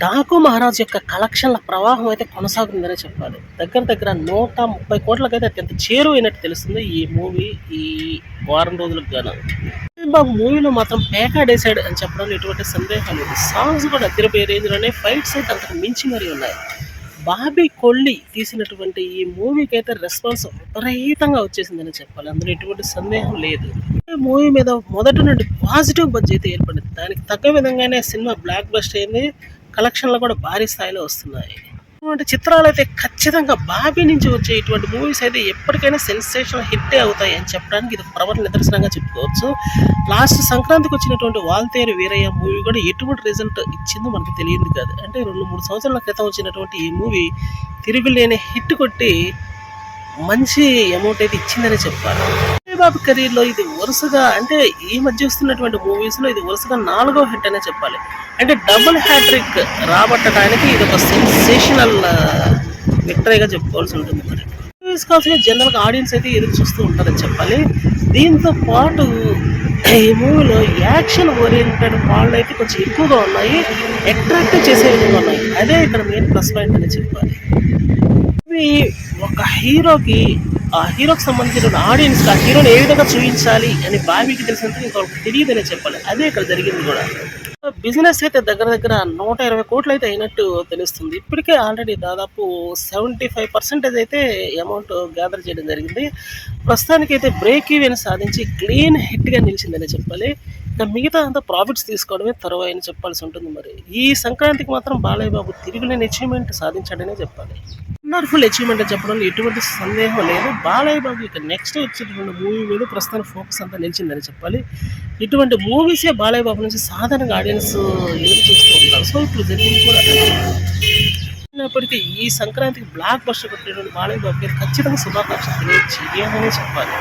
డాకు మహారాజ్ యొక్క కలెక్షన్ల ప్రవాహం అయితే కొనసాగుతుందనే చెప్పాలి. దగ్గర దగ్గర 130 కోట్లకైతే అత్యంత చేరువైనట్టు తెలుస్తుంది ఈ మూవీ ఈ వారం రోజులకు గాను. బాబు మూవీలో మాత్రం పేకాడేశాడు అని చెప్పడంలో ఎటువంటి సందేహం లేదు. సాంగ్స్ కూడా అదిరిపోయే రేంజ్లోనే, ఫైట్స్ అయితే అంతకు మించి మరీ ఉన్నాయి. బాబీ కొల్లి తీసినటువంటి ఈ మూవీకి అయితే రెస్పాన్స్ విపరీతంగా వచ్చేసిందని చెప్పాలి. అందులో ఎటువంటి సందేహం లేదు. మూవీ మీద మొదటి నుండి పాజిటివ్ బజ్ అయితే ఏర్పడింది. దానికి తగ్గ విధంగానే సినిమా బ్లాక్ బస్టర్ అయింది. కలెక్షన్లు కూడా భారీ స్థాయిలో వస్తున్నాయి. ఇటువంటి చిత్రాలు అయితే ఖచ్చితంగా బాబీ నుంచి వచ్చే ఇటువంటి మూవీస్ అయితే ఎప్పటికైనా సెన్సేషనల్ హిట్టే అవుతాయి అని చెప్పడానికి ఇది ప్రబల నిదర్శనంగా చెప్పుకోవచ్చు. లాస్ట్ సంక్రాంతికి వచ్చినటువంటి వాల్తేరు వీరయ్య మూవీ కూడా ఎటువంటి రిజల్ట్ ఇచ్చిందో మనకు తెలియదు కాదు. అంటే 2-3 సంవత్సరాల క్రితం వచ్చినటువంటి ఈ మూవీ తిరుగులేని హిట్ కొట్టి మంచి అమౌంట్ అయితే ఇచ్చిందని చెప్పాలి. బాబు కెరీర్లో ఇది వరుసగా, అంటే ఈ మధ్య వస్తున్నటువంటి మూవీస్లో ఇది వరుసగా 4వ హిట్ అనే చెప్పాలి. అంటే డబుల్ హ్యాట్రిక్ రాబట్టడానికి ఇది ఒక సెన్సేషనల్ విక్టరీగా చెప్పుకోవాల్సి ఉంటుంది. మరి మూవీస్ కోసమే జనరల్గా ఆడియన్స్ అయితే ఎదురు చూస్తూ ఉంటారని చెప్పాలి. దీంతో పాటు ఈ మూవీలో యాక్షన్ ఓరియంటెడ్ పాళ్ళు అయితే కొంచెం ఎక్కువగా ఉన్నాయి, అట్రాక్టివ్ చేసే విధంగా ఉన్నాయి. అదే ఇక్కడ మెయిన్ ప్లస్ పాయింట్ అని చెప్పాలి. ఒక హీరోకి ఆ హీరోకి సంబంధించిన ఆడియన్స్కి ఆ హీరోని ఏ విధంగా చూపించాలి అని బాబీకి తెలిసినంత ఇంకొకరికి తెలియదనే చెప్పాలి. అదే ఇక్కడ జరిగింది కూడా. బిజినెస్ అయితే దగ్గర దగ్గర 120 కోట్లు అయితే అయినట్టు తెలుస్తుంది. ఇప్పటికే ఆల్రెడీ దాదాపు 75% అయితే అమౌంట్ గ్యాదర్ చేయడం జరిగింది. ప్రస్తుతానికి అయితే బ్రేక్ ఈవెన్ సాధించి క్లీన్ హిట్గా నిలిచిందనే చెప్పాలి. ఇక మిగతా అంతా ప్రాఫిట్స్ తీసుకోవడమే తరువాయి అని చెప్పాల్సి ఉంటుంది. మరి ఈ సంక్రాంతికి మాత్రం బాలయ్య బాబు తిరుగులేని అచీవ్మెంట్ సాధించాడనే చెప్పాలి. వండర్ఫుల్ అచీవ్మెంట్ అని చెప్పడంలో ఎటువంటి సందేహం లేదు. బాలయ్య బాబు ఇక నెక్స్ట్ వచ్చేటువంటి మూవీ మీద ప్రస్తుతం ఫోకస్ అంతా నిలిచిందని చెప్పాలి. ఇటువంటి మూవీసే బాలయ్య బాబు నుంచి సాధారణంగా ఆడియన్స్ ఎదురు చూస్తూ ఉంటారు. సో ఇప్పుడు జరిగింది కూడా అయినప్పటికీ ఈ సంక్రాంతికి బ్లాక్ బస్టర్ కొట్టినటువంటి బాలయ్య బాబుకి ఖచ్చితంగా శుభాకాంక్షలు తెలియజేయాలనే చెప్పాలి.